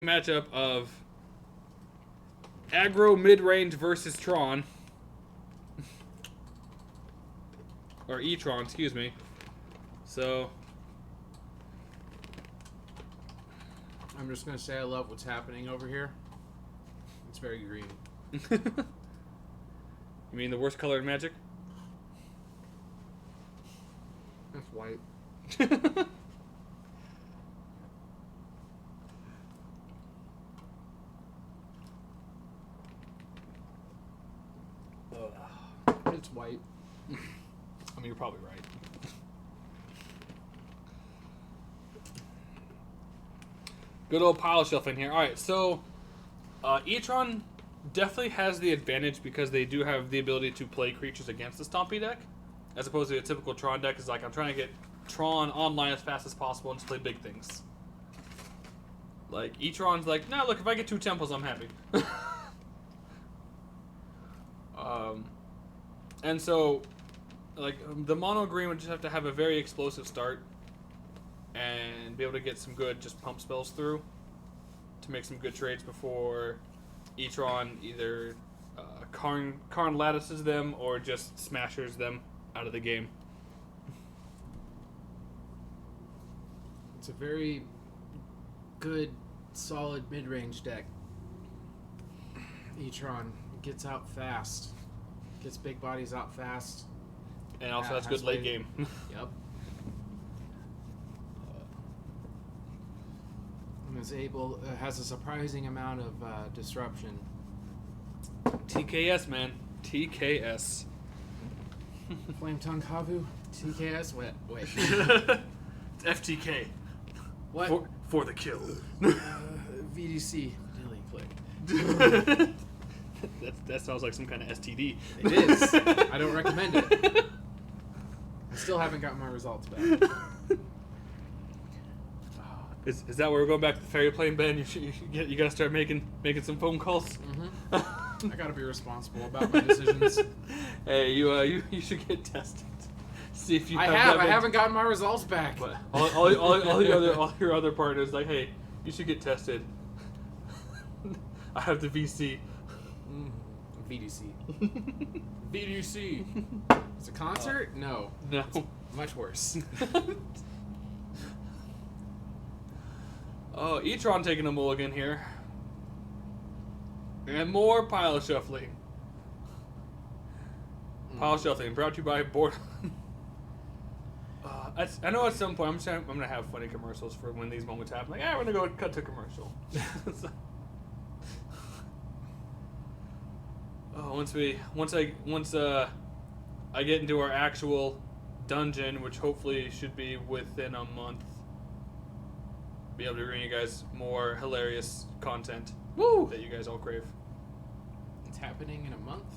Matchup of aggro mid-range versus Tron. Or E-Tron, excuse me. So I'm just going to say I love what's happening over here. It's very green. You mean the worst color in Magic? That's white. It's white. I mean, you're probably right. Good old pile shelf in here. Alright, so E-Tron definitely has the advantage because they do have the ability to play creatures against the Stompy deck, as opposed to a typical Tron deck is like, I'm trying to get Tron online as fast as possible and just play big things. Like, E-Tron's like, nah, look, if I get 2 temples, I'm happy. And so, like, the mono green would just have to have a very explosive start and be able to get some good just pump spells through to make some good trades before E-Tron either Karn lattices them or just smashers them out of the game. It's a very good, solid mid-range deck. E-Tron gets out fast. Gets big bodies out fast. And also has good late game. Yep. And has a surprising amount of disruption. TKS, man. TKS. Flame Tongue Havu? TKS? Wait. It's FTK. What? For the kill. VDC. Dealing Click. That sounds like some kind of STD. It is. I don't recommend it. I still haven't gotten my results back. Is that where we're going back to the fairy plane, Ben? You gotta start making some phone calls. Mm-hmm. I gotta be responsible about my decisions. Hey, you should get tested. See if you. I haven't gotten my results back. But all your other partners like, hey, you should get tested. I have the VC. VDC. VDC. It's a concert? No. No. Much worse. Oh, E-Tron taking a mulligan here. And more pile shuffling. Pile shuffling brought to you by Board. I know at some point I'm going to have funny commercials for when these moments happen. Like, we're going to go cut to commercial. Once I get into our actual dungeon, which hopefully should be within a month, be able to bring you guys more hilarious content. Woo! That you guys all crave. It's happening in a month?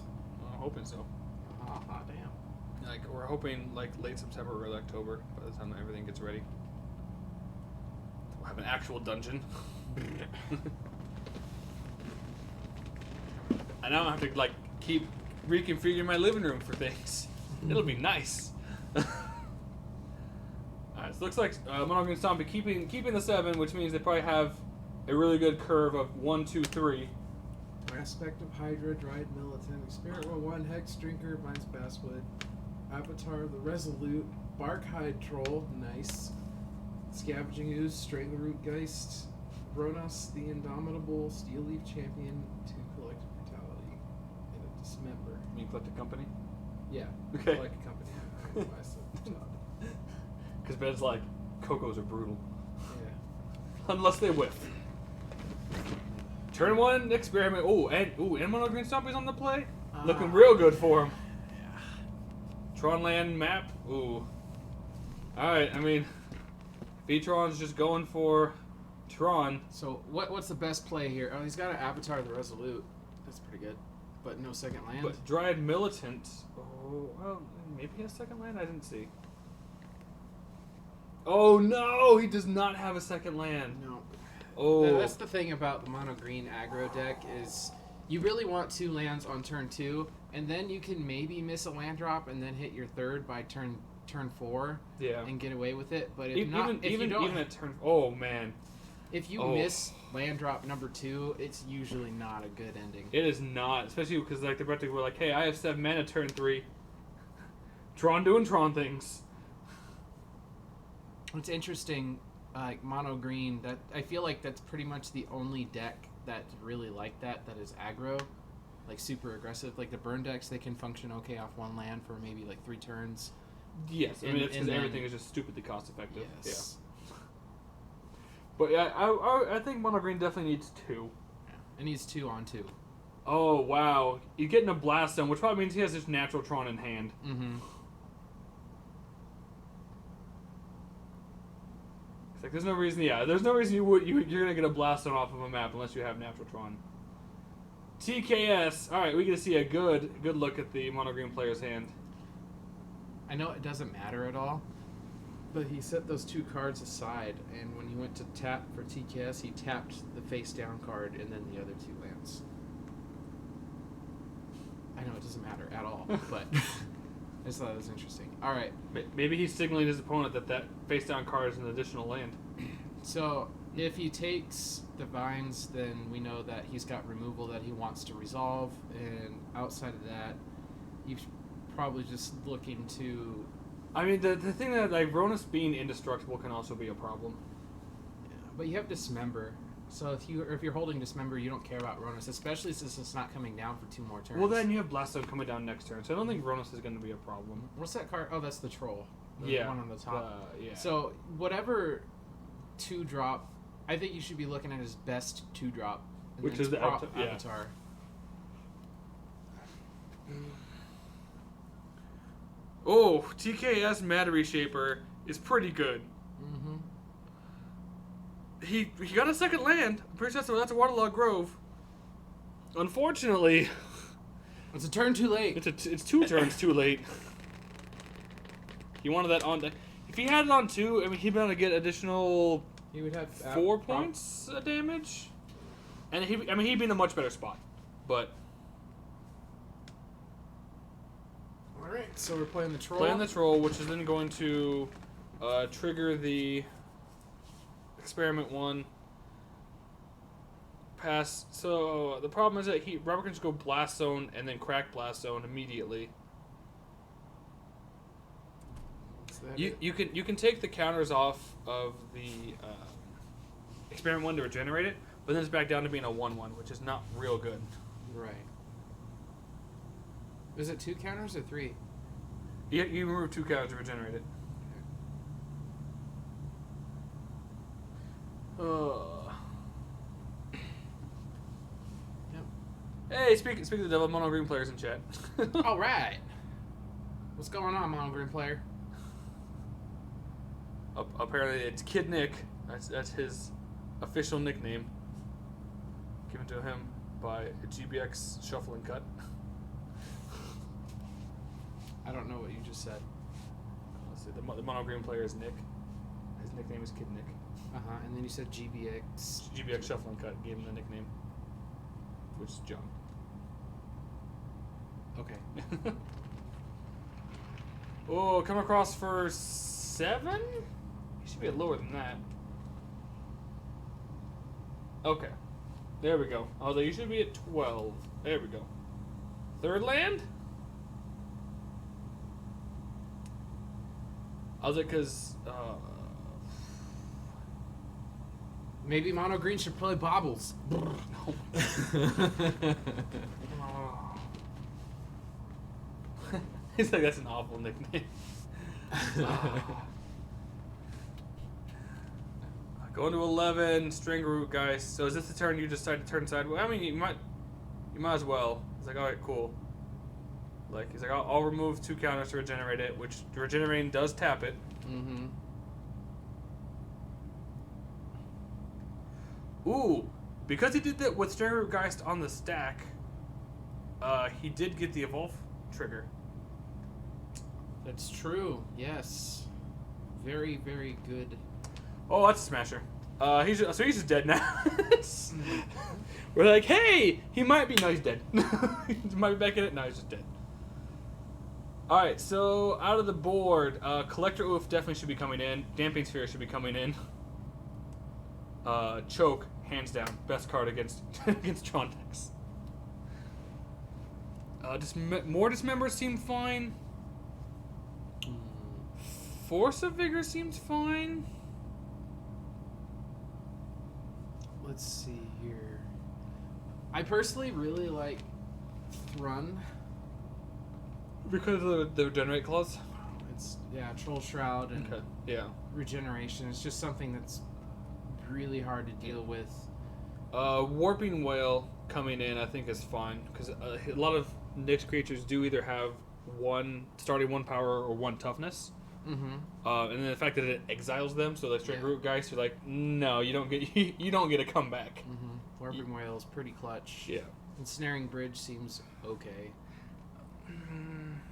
I'm hoping so. Damn. Like, we're hoping like late September or early October by the time everything gets ready. We'll have an actual dungeon. I now have to like keep reconfiguring my living room for things. It'll be nice. Alright, so it looks like Monogram Stompy keeping the 7, which means they probably have a really good curve of 1, 2, 3. Aspect of Hydra, Dried Militant, Spirit World 1, Hex Drinker, Vines Basswood, Avatar of the Resolute, Barkhide Troll, nice. Scavenging Ooze, Strangleroot Geist, Bronos the Indomitable, Steel Leaf Champion, 2 Collective Brutality, and a Dismember. You mean Collective Company? Yeah, Okay. Collective Company. I don't know why I said top. Because Ben's like, Cocos are brutal. Yeah. Unless they whiff. Turn 1, experiment. And Monogram Stompy's on the play? Looking real good for him. Yeah. Tron land map. Ooh. Alright, I mean, V-Tron's just going for Tron. So what's the best play here? Oh, he's got an Avatar of the Resolute. That's pretty good. But no second land? But Dryad Militant. Oh, well, maybe he has second land? I didn't see. Oh no, he does not have a second land. No. Oh. That's the thing about the mono green aggro deck is you really want 2 lands on turn 2, and then you can maybe miss a land drop and then hit your 3rd by turn 4. Yeah. And get away with it. But if Even at turn. Oh man. If you miss land drop number 2, it's usually not a good ending. It is not, especially because like they're about to go like, hey, I have 7 mana turn 3. Tron doing Tron things. It's interesting, like mono green. That I feel like that's pretty much the only deck that's really like that is aggro, like super aggressive. Like the burn decks, they can function okay off 1 land for maybe like 3 turns. Yes, I mean it's because everything is just stupidly cost effective. Yes. Yeah. But yeah, I think mono green definitely needs 2. Yeah. It needs 2 on 2. Oh wow, you're getting a blast zone, which probably means he has this natural Tron in hand. Mm-hmm. It's like there's no reason. Yeah, there's no reason you're gonna get a blast zone off of a map unless you have natural Tron. TKS. All right, we get to see a good look at the mono green player's hand. I know it doesn't matter at all, but he set those 2 cards aside, and when he went to tap for TKS, he tapped the face down card and then the other 2 lands. I know it doesn't matter at all, but I just thought it was interesting. All right. Maybe he's signaling his opponent that face down card is an additional land. So if he takes Divines, then we know that he's got removal that he wants to resolve, and outside of that, he's probably just looking to... I mean, the thing that, like, Ronus being indestructible can also be a problem. Yeah, but you have Dismember. So if you're holding Dismember, you don't care about Ronus, especially since it's not coming down for 2 more turns. Well, then you have Blast Zone coming down next turn, so I don't think Ronus is going to be a problem. What's that card? Oh, that's the Troll. The Yeah. one on the top. Yeah. So whatever 2-drop, I think you should be looking at his best 2-drop. Which is the Avatar. Oh, TKS Matter Reshaper is pretty good. Mm-hmm. He got a second land. I'm pretty sure that's a Waterlog Grove. Unfortunately, It's a turn too late. it's 2 turns too late. He wanted that on deck. If he had it on 2, I mean, he'd be able to get additional He would have 4 points of damage, and he'd be in a much better spot. But All right, so we're playing the Troll. playing the Troll, which is then going to trigger the Experiment 1. Pass. So the problem is that Robert can just go Blast Zone and then crack Blast Zone immediately. You can take the counters off of the Experiment 1 to regenerate it, but then it's back down to being a 1/1, which is not real good. Right. Is it 2 counters or 3? You remove 2 counters to regenerate it. Yep. Hey, speak of the devil, mono green players in chat. All right. What's going on, Mono Green player? Apparently, it's Kid Nick. That's his official nickname, given to him by GBX Shuffle and Cut. I don't know what you just said. Let's see, the mono green player is Nick. His nickname is Kid Nick. And then you said GBX. GBX Shuffle and Cut gave him the nickname, which is John. Okay. Oh, come across for 7? He should be lower than that. Okay. There we go. Although you should be at 12. There we go. 3rd land? I was like, because... Maybe Mono Green should play Bobbles. No. He's like, that's an awful nickname. Going to 11, string root, guys. So is this the turn you decide to turn side? Well, I mean, you might as well. He's like, all right, cool. Like, he's like, I'll remove 2 counters to regenerate it, which regenerating does tap it. Mm-hmm. Ooh, because he did that with string root Geist on the stack, he did get the evolve trigger. That's true. Yes. Very, very good. Oh, that's a smasher. He's just dead now. We're like, hey, he might be. No, he's dead. He might be back in it. No, he's just dead. All right, so out of the board, Collector Oof definitely should be coming in. Damping Sphere should be coming in. Choke, hands down, best card against against Tron decks. More Dismember seem fine. Force of Vigor seems fine. Let's see here. I personally really like Thrun. Because of the Regenerate clause? It's, Troll Shroud and Okay, yeah. Regeneration. It's just something that's really hard to deal with. Warping Whale coming in, I think, is fine. Because a lot of Nyx creatures do either have starting one power or one toughness. Mm-hmm. And then the fact that it exiles them, so like String Root guys, you're like, no, you don't get a comeback. Mm-hmm. Warping Whale is pretty clutch. Yeah. Ensnaring Bridge seems okay.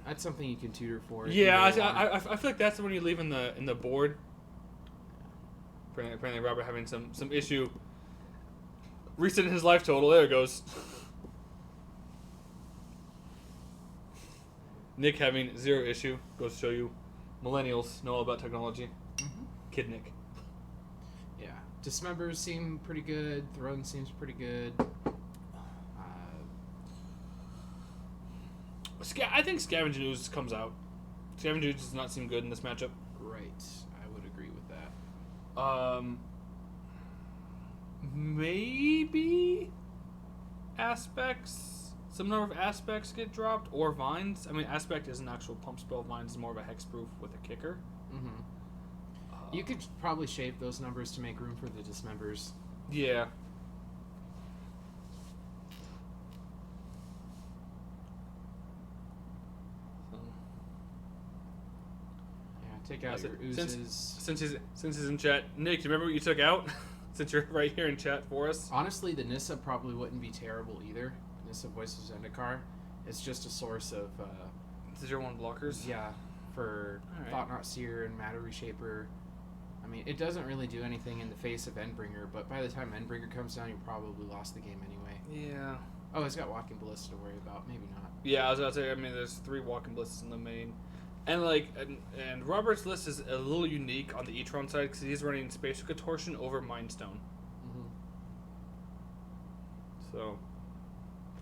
That's something you can tutor for. Yeah, I feel like that's the one you leave in the board. Apparently Robert having some issue resetting his life total. There it goes. Nick having 0 issue. Goes to show you millennials know all about technology. Mm-hmm. Kid Nick. Yeah. Dismembers seem pretty good. Throne seems pretty good. I think Scavenging Ooze comes out. Scavenging Ooze does not seem good in this matchup. Great. I would agree with that. Maybe Aspects. Some number of Aspects get dropped, or Vines. I mean, Aspect is an actual pump spell. Vines is more of a hexproof with a kicker. Mm-hmm. You could probably shape those numbers to make room for the Dismembers. Yeah. Take out your oozes. Since he's in chat, Nick, do you remember what you took out? Since you're right here in chat for us. Honestly, the Nissa probably wouldn't be terrible either. Nissa Voices of Zendikar. It's just a source of. This is your one blockers. Yeah, for Thought Not Seer and Matter Reshaper. I mean, it doesn't really do anything in the face of Endbringer, but by the time Endbringer comes down, you probably lost the game anyway. Yeah. Oh, it's got Walking Ballista to worry about. Maybe not. Yeah, I was about to say. I mean, there's 3 Walking Ballistas in the main. And and Robert's list is a little unique on the e-tron side because he's running Spatial Contortion over Mind Stone. Mm-hmm. So,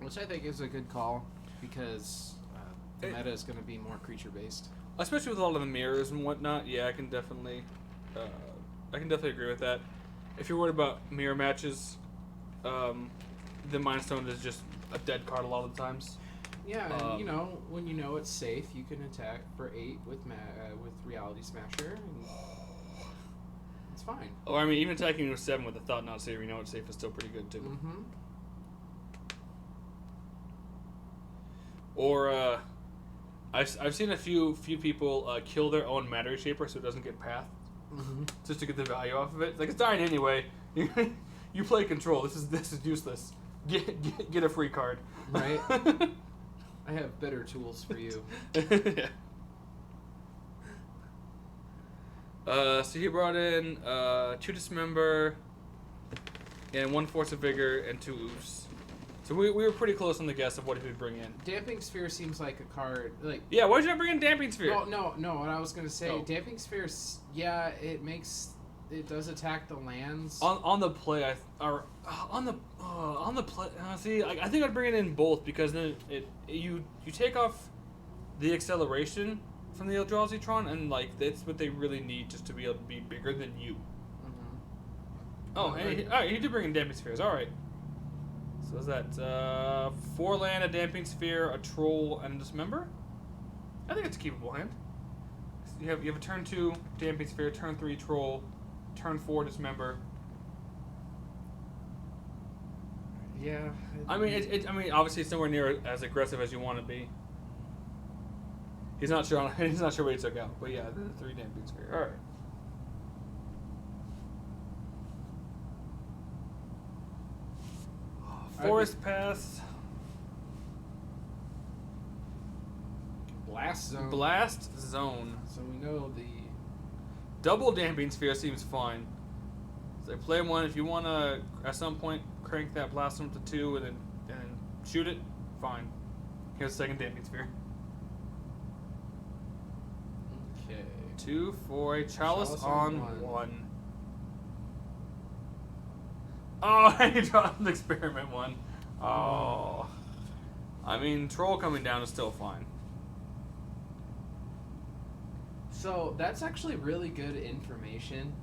which I think is a good call because the meta is going to be more creature based, especially with all of the mirrors and whatnot. Yeah, I can definitely agree with that. If you're worried about mirror matches, the Mind Stone is just a dead card a lot of the times. Yeah, and when you know it's safe, you can attack for 8 with Reality Smasher, and it's fine. Or I mean, even attacking with 7 with a Thought Not Safe, it's safe is still pretty good too. Mm-hmm. Or I've seen a few people kill their own Matter Shaper so it doesn't get pathed, just to get the value off of it. Like, it's dying anyway. You play control. This is useless. Get a free card. Right. I have better tools for you. Yeah. So he brought in 2 Dismember and 1 Force of Vigor and 2 Oofs. So we were pretty close on the guess of what he would bring in. Damping Sphere seems like a card. Yeah, why did you not bring in Damping Sphere? No. What I was gonna say, Damping Sphere. Yeah, it does attack the lands. On the play, see, I think I'd bring it in both because then you take off the acceleration from the Eldrazi Tron and that's what they really need just to be able to be bigger than you. Mm-hmm. Oh, and he did bring in Damping Spheres. All right. So is that 4 land, a Damping Sphere, a Troll, and a Dismember? I think it's a keepable hand. You have a turn 2 Damping Sphere, turn 3 Troll, turn 4 Dismember. Yeah. I mean, obviously it's nowhere near as aggressive as you want to be. He's not sure. He's not sure what he took out, but yeah, the 3 Damping Sphere. All right. Forest Pass. Blast Zone. Blast Zone. So we know the double Damping Sphere seems fine. So play 1 if you want to at some point crank that Blast Zone to 2 and then shoot it. Fine. Here's the 2nd Damping Sphere. Okay. 2 for a Chalice on 1. Oh, he dropped the experiment one. Oh. I mean, troll coming down is still fine. So that's actually really good information.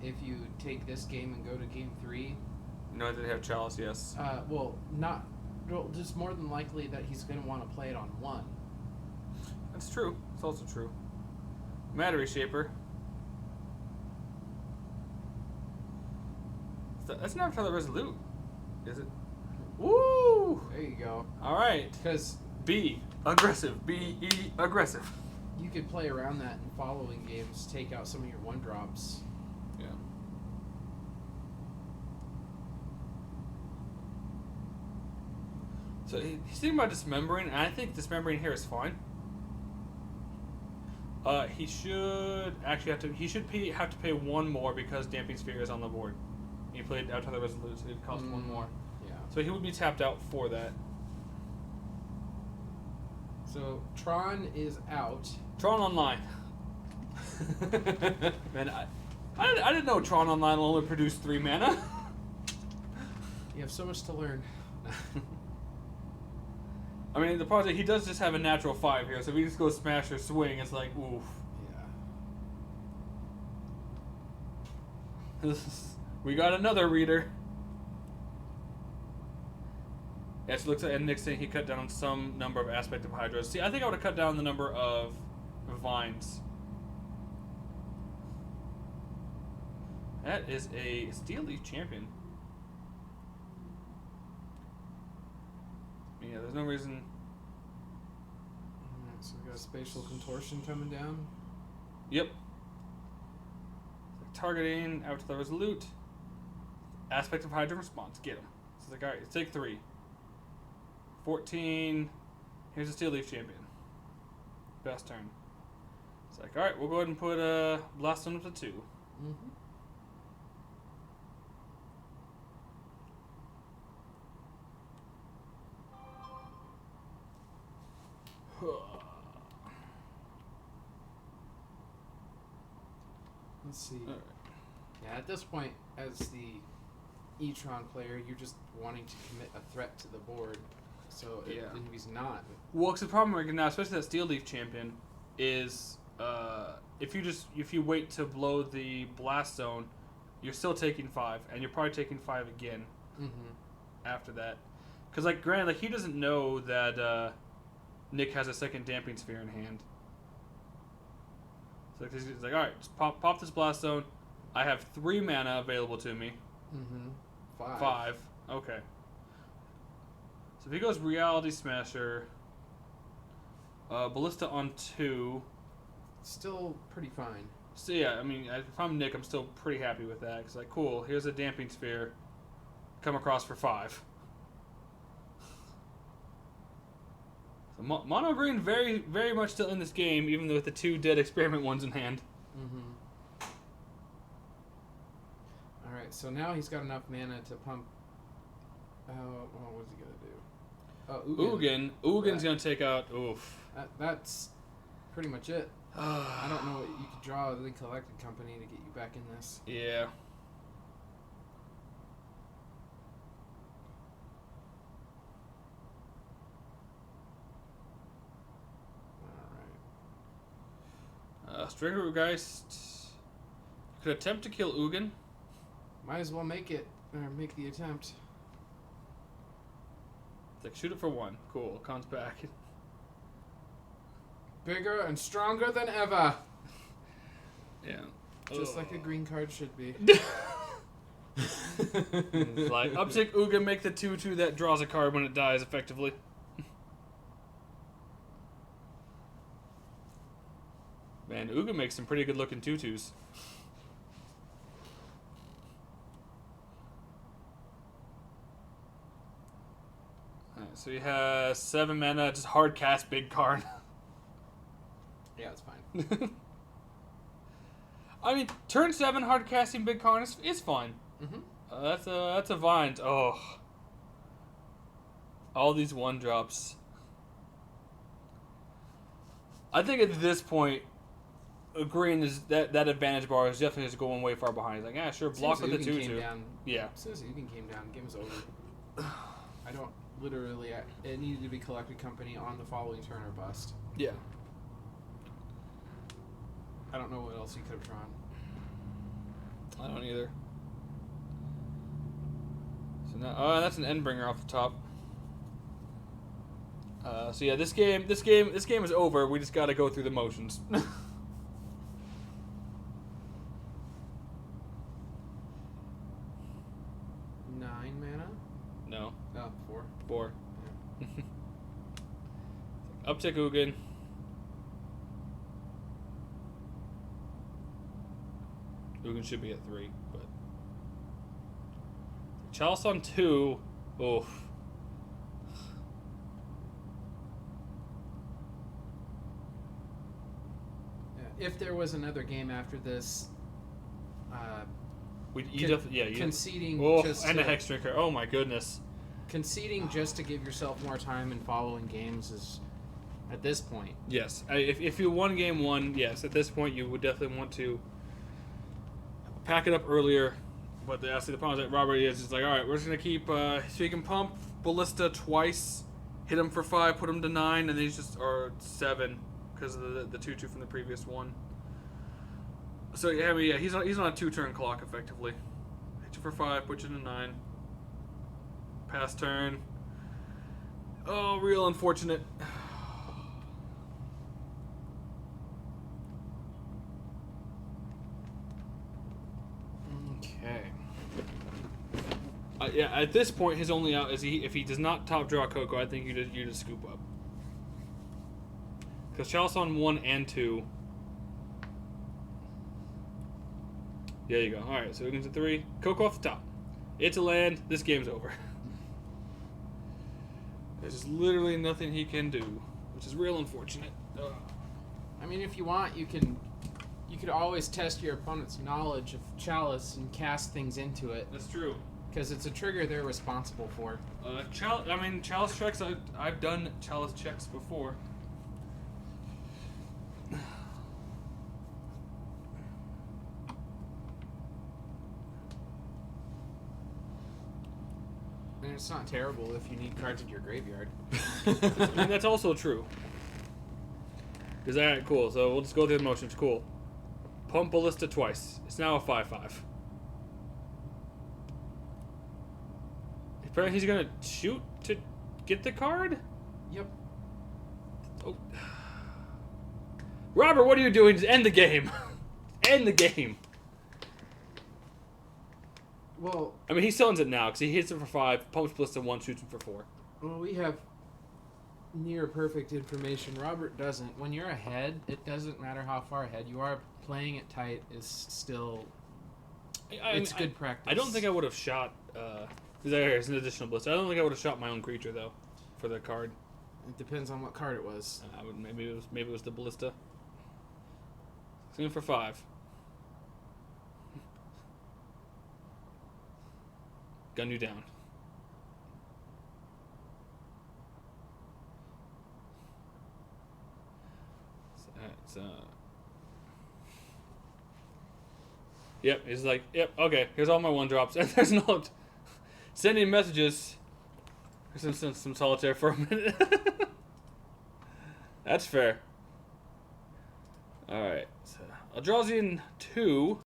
If you take this game and go to game 3, No, they have chalice, yes. Just more than likely that he's going to want to play it on 1. That's true. It's also true. Matter Shaper. That's not Avatar the Resolute, is it? Woo! There you go. All right. Because B. Aggressive. B-E. Aggressive. you could play around that in following games, take out some of your 1-drops. Yeah. So he's thinking about dismembering, and I think dismembering here is fine. He should actually have to pay 1 more because Damping Sphere is on the board. He played Avatar the Resolute, so it cost 1 more. Yeah. So he would be tapped out for that. So Tron is out. Tron Online. Man, I didn't know Tron Online only produced 3 mana. You have so much to learn. I mean, the problem is he does just have a natural 5 here, so if he just goes smash or swing, it's like, oof. Yeah. We got another reader. Yes, it looks like Nick's saying he cut down some number of aspect of Hydras. See, I think I would have cut down the number of vines. That is a Steel Leaf champion. Yeah, there's no reason. Alright, so we got a spatial contortion coming down. Yep. Targeting, out to the Resolute. Aspect of Hydra response. Get him. So it's like, alright, let's take 3. 14. Here's a Steel Leaf champion. Best turn. It's like, alright, we'll go ahead and put Blast Stone up to 2. Mm-hmm. Let's see. Alright. Yeah, at this point, as the E-tron player, you're just wanting to commit a threat to the board. So Yeah. if he's not, Well, because the problem right now, especially that Steel Leaf champion, is if you wait to blow the Blast Zone, you're still taking 5, and you're probably taking 5 again after that. Because, like, granted, like, he doesn't know that Nick has a second Damping Sphere in hand. So he's like, alright, just pop this Blast Zone. I have 3 mana available to me. 5. Okay. So if he goes Reality Smasher, Ballista on 2. Still pretty fine. So yeah, I mean, if I'm Nick, I'm still pretty happy with that. It's like, cool, here's a Damping Sphere. Come across for 5. So Mono Green very, very much still in this game, even with the 2 dead experiment ones in hand. Alright, so now he's got enough mana to pump. What's he gonna do? Ugin. Ugin's gonna take out. Oof. That's pretty much it. I don't know what you could draw the Collected Company to get you back in this. Yeah. Alright. Stringergeist could attempt to kill Ugin. Might as well make it, or make the attempt. It's like, shoot it for 1. Cool. Comes back. Bigger and stronger than ever. Yeah. Just like a green card should be. It's like, uptick Ugin, make the 2/2 that draws a card when it dies, effectively. Man, Ugin makes some pretty good looking 2/2s. Alright, so he has 7 mana, just hard cast big card. Yeah, it's fine. I mean, turn 7 hard casting big card is fine. That's a Vines. Oh. All these 1-drops. I think at this point, agreeing is that advantage bar is definitely just going way far behind. He's like, yeah, sure, block with the 2/2. Yeah. As soon as Ugin came down, game was over. I don't literally. It needed to be collected company on the following turn or bust. Yeah. I don't know what else he could have drawn. I don't either. So now, that's an Endbringer off the top. So yeah, this game is over. We just got to go through the motions. 9 mana? No. Oh, 4. 4. Yeah. Uptick Ugin. Ugin should be at 3, but Chalice on 2. Oof. If there was another game after this, conceding just and a Hex Drinker. Oh my goodness. Conceding just to give yourself more time in following games is, at this point. Yes, if you won game 1, yes, at this point you would definitely want to pack it up earlier. But the problem is that Robert is just like, all right, we're just gonna keep so you can pump Ballista twice, hit him for 5, put him to 9, and then he's just or 7 because of the 2/2 from the previous one. So yeah, I mean, yeah, he's on a 2-turn clock effectively. Hit you for 5, put you to 9. Pass turn. Oh, real unfortunate. Okay. Yeah, at this point, his only out is if he does not top draw Coco, I think you just scoop up. Because Chalice on 1 and 2. There you go. All right, so Ugin's at 3. Coco off the top. It's a land. This game's over. There's literally nothing he can do, which is real unfortunate. Ugh. I mean, if you want, you could always test your opponent's knowledge of Chalice and cast things into it. That's true. Because it's a trigger they're responsible for. Chalice checks. I've done Chalice checks before. And it's not terrible if you need cards in your graveyard. I mean, that's also true. Is that cool? So we'll just go through the motions. Cool. Pump Ballista twice. It's now a 5/5. Apparently he's gonna shoot to get the card? Yep. Oh. Robert, what are you doing? Just end the game. End the game. Well, I mean, he summons it now because he hits it for 5, pumps Ballista 1, shoots him for 4. Well, we have near perfect information. Robert doesn't. When you're ahead, it doesn't matter how far ahead you are. Playing it tight is still. It's good practice. I don't think I would have shot. There's an additional Ballista. I don't think I would have shot my own creature though, for the card. It depends on what card it was. Maybe it was the Ballista. Swing for 5. Gun you down. Yep, he's like, yep, okay, here's all my 1-drops. And there's no sending messages. Some solitaire for a minute. That's fair. Alright, so Eldrazi in 2.